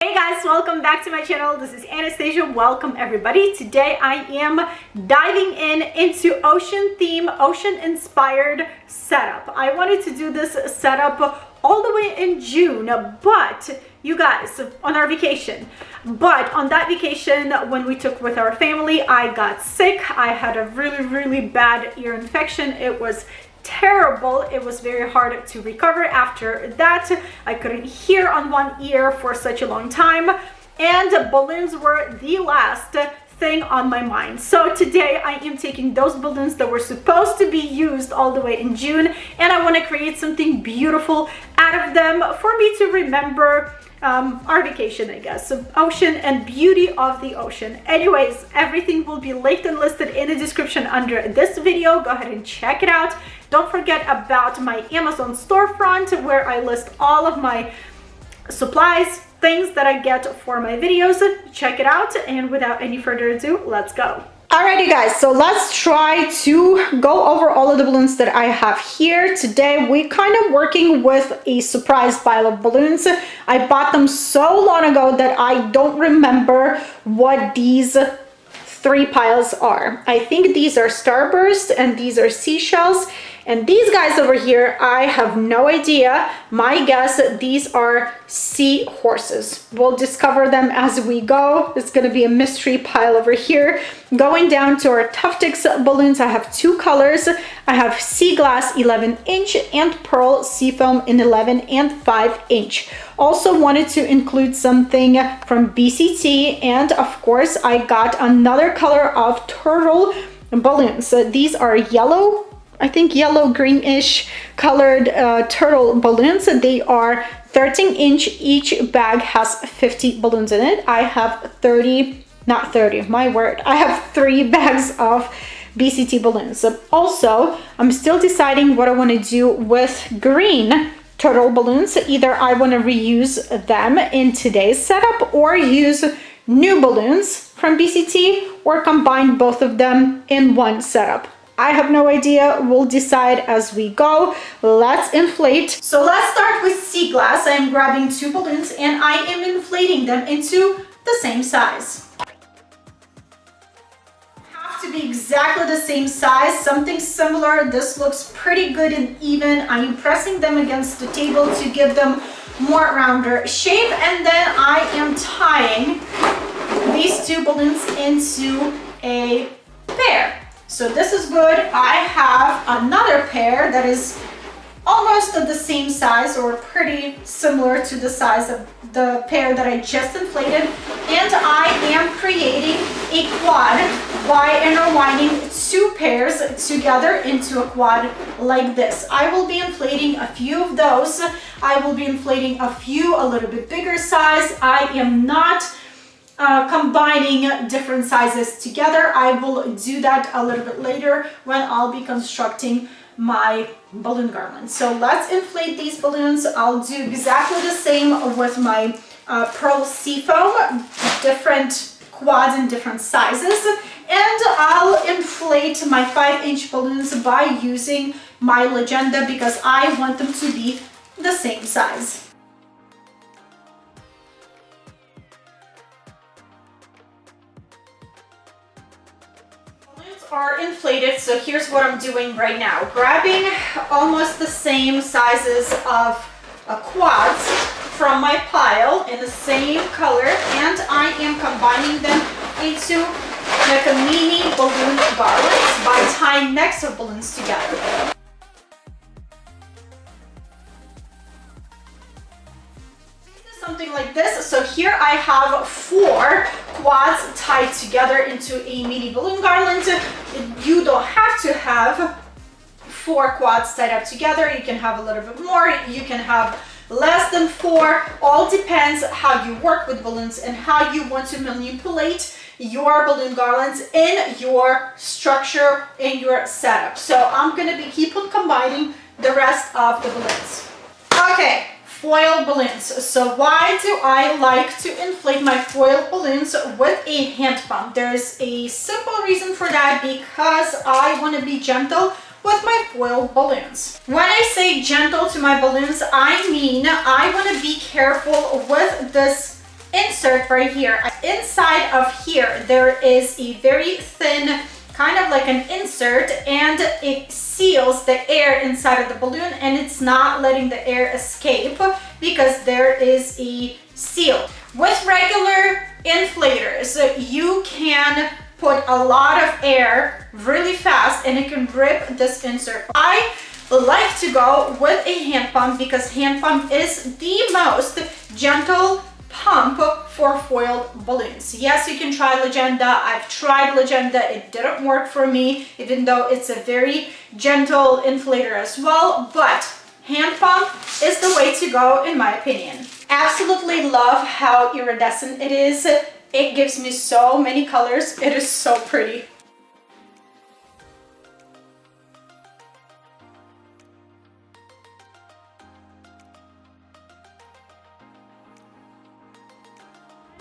Hey guys, welcome back to my channel. This is Anastasia. Welcome everybody. Today I am diving into ocean theme, ocean inspired setup. I wanted to do this setup all the way in June, but you guys, on our vacation. But on that vacation, when we took with our family, I got sick. I had a really bad ear infection. It was terrible. It was very hard to recover after that. I couldn't hear on one ear for such a long time, and balloons were the last thing on my mind. So today I am taking those balloons that were supposed to be used all the way in June, and I want to create something beautiful out of them for me to remember our vacation, I guess, of ocean and beauty of the ocean. Anyways, everything will be linked and listed in the description under this video. Go ahead and check it out. Don't forget about my Amazon storefront, where I list all of my supplies, things that I get for my videos. Check it out, and without any further ado, let's go. Alrighty guys, so let's try to go over all of the balloons that I have here. Today we're kind of working with a surprise pile of balloons. I bought them so long ago that I don't remember what these three piles are. I think these are starburst and these are seashells. And these guys over here, I have no idea. My guess, these are sea horses. We'll discover them as we go. It's gonna be a mystery pile over here. Going down to our Tuftex balloons, I have two colors. I have sea glass 11-inch and pearl seafoam in 11 and 5-inch. Also wanted to include something from BCT, and of course I got another color of turtle balloons. So these are yellow, I think yellow greenish colored turtle balloons. They are 13-inch. Each bag has 50 balloons in it. I have 30, not 30, my word. I have 3 bags of BCT balloons. Also, I'm still deciding what I want to do with green turtle balloons. Either I want to reuse them in today's setup or use new balloons from BCT, or combine both of them in one setup. I have no idea. We'll decide as we go. Let's inflate. So let's start with sea glass. I am grabbing 2 balloons and I am inflating them into the same size. Have to be exactly the same size, something similar. This looks pretty good and even. I am pressing them against the table to give them more rounder shape, and then I am tying these 2 balloons into a pair. So this is good. I have another pair that is almost of the same size, or pretty similar to the size of the pair that I just inflated. And I am creating a quad by intertwining 2 pairs together into a quad like this. I will be inflating a few of those. I will be inflating a few a little bit bigger size. I am not combining different sizes together. I will do that a little bit later when I'll be constructing my balloon garland. So let's inflate these balloons. I'll do exactly the same with my pearl seafoam, different quads in different sizes, and I'll inflate my 5-inch balloons by using my legenda because I want them to be the same size. Are inflated, so here's what I'm doing right now. Grabbing almost the same sizes of quads from my pile in the same color, and I am combining them into like a mini balloon garland by tying necks of balloons together. Something like this. So here I have 4 quads tied together into a mini balloon garland. You don't have to have 4 quads tied up together. You can have a little bit more. You can have less than 4. All depends how you work with balloons and how you want to manipulate your balloon garlands in your structure, in your setup. So I'm going to keep on combining the rest of the balloons. Okay. Foil balloons. So why do I like to inflate my foil balloons with a hand pump? There's a simple reason for that, because I want to be gentle with my foil balloons. When I say gentle to my balloons, I mean I want to be careful with this insert right here. Inside of here, there is a very thin, kind of like an insert, and it seals the air inside of the balloon, and it's not letting the air escape because there is a seal. With regular inflators, you can put a lot of air really fast and it can rip this insert. I like to go with a hand pump because hand pump is the most gentle pump for foiled balloons. Yes, you can try Legenda. I've tried Legenda. It didn't work for me, even though it's a very gentle inflator as well, but hand pump is the way to go in my opinion. Absolutely love how iridescent it is. It gives me so many colors. It is so pretty.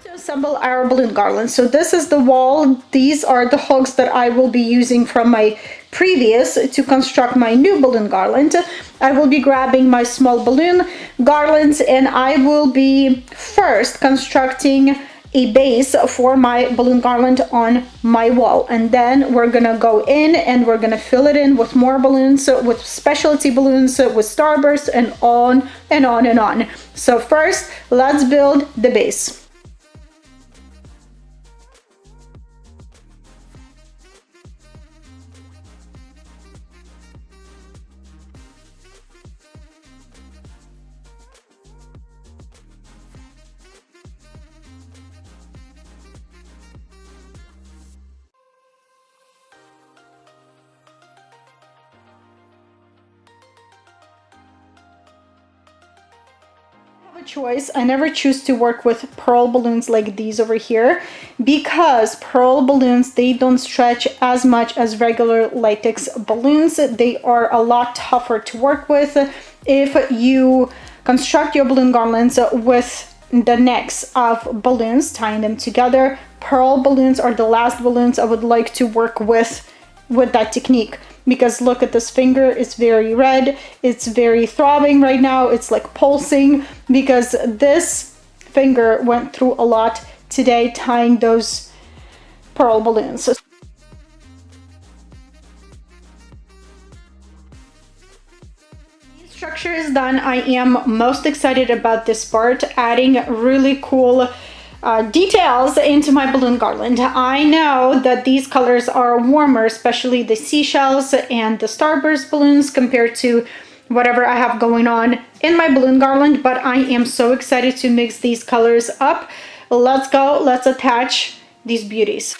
To assemble our balloon garland. So this is the wall. These are the hooks that I will be using from my previous to construct my new balloon garland. I will be grabbing my small balloon garlands and I will be first constructing a base for my balloon garland on my wall, and then we're gonna go in and we're gonna fill it in with more balloons, with specialty balloons, with starbursts, and on and on and on. So first, let's build the base. Choice. I never choose to work with pearl balloons like these over here because pearl balloons, they don't stretch as much as regular latex balloons. They are a lot tougher to work with. If you construct your balloon garlands with the necks of balloons, tying them together, pearl balloons are the last balloons I would like to work with that technique. Because look at this finger, it's very red, it's very throbbing right now, it's like pulsing because this finger went through a lot today tying those pearl balloons. The structure is done. I am most excited about this part, adding really cool details into my balloon garland. I know that these colors are warmer, especially the seashells and the starburst balloons compared to whatever I have going on in my balloon garland, but I am so excited to mix these colors up. Let's go, let's attach these beauties.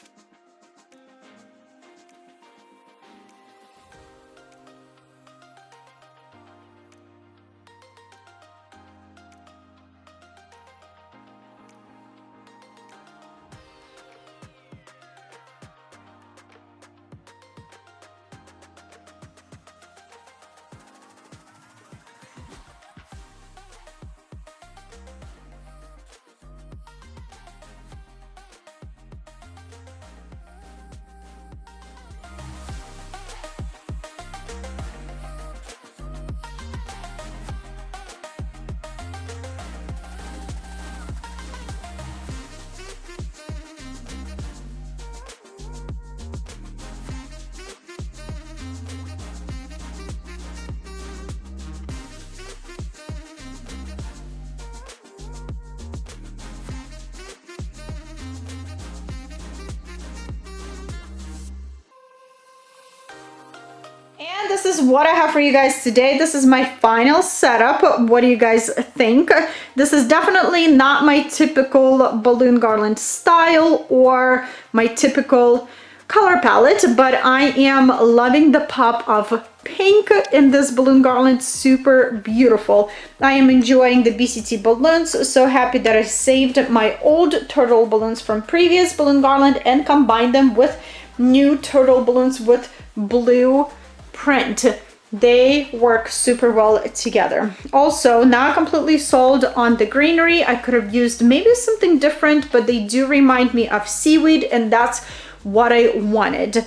And this is what I have for you guys today. This is my final setup. What do you guys think? This is definitely not my typical balloon garland style or my typical color palette, but I am loving the pop of pink in this balloon garland. Super beautiful. I am enjoying the BCT balloons. So happy that I saved my old turtle balloons from previous balloon garland and combined them with new turtle balloons with blue print. They work super well together. Also, not completely sold on the greenery. I could have used maybe something different, but they do remind me of seaweed, and that's what I wanted.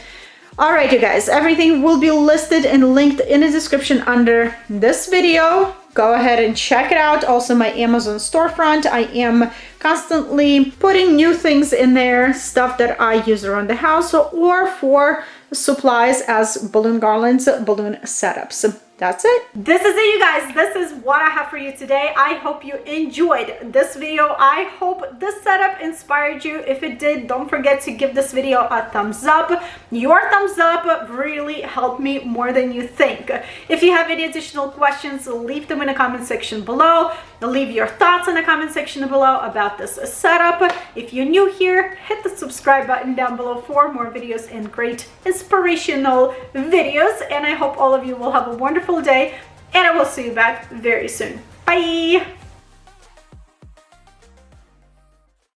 All right, you guys, everything will be listed and linked in the description under this video. go ahead and check it out. Also my Amazon storefront, I am constantly putting new things in there, stuff that I use around the house or for supplies as balloon garlands, balloon setups. That's it. This is it, you guys. This is what I have for you today. I hope you enjoyed this video. I hope this setup inspired you. If it did, don't forget to give this video a thumbs up. Your thumbs up really helped me more than you think. If you have any additional questions, leave them in the comment section below. Leave your thoughts in the comment section below about this setup. If you're new here, hit the subscribe button down below for more videos and great inspirational videos. And I hope all of you will have a wonderful day, and I will see you back very soon. Bye.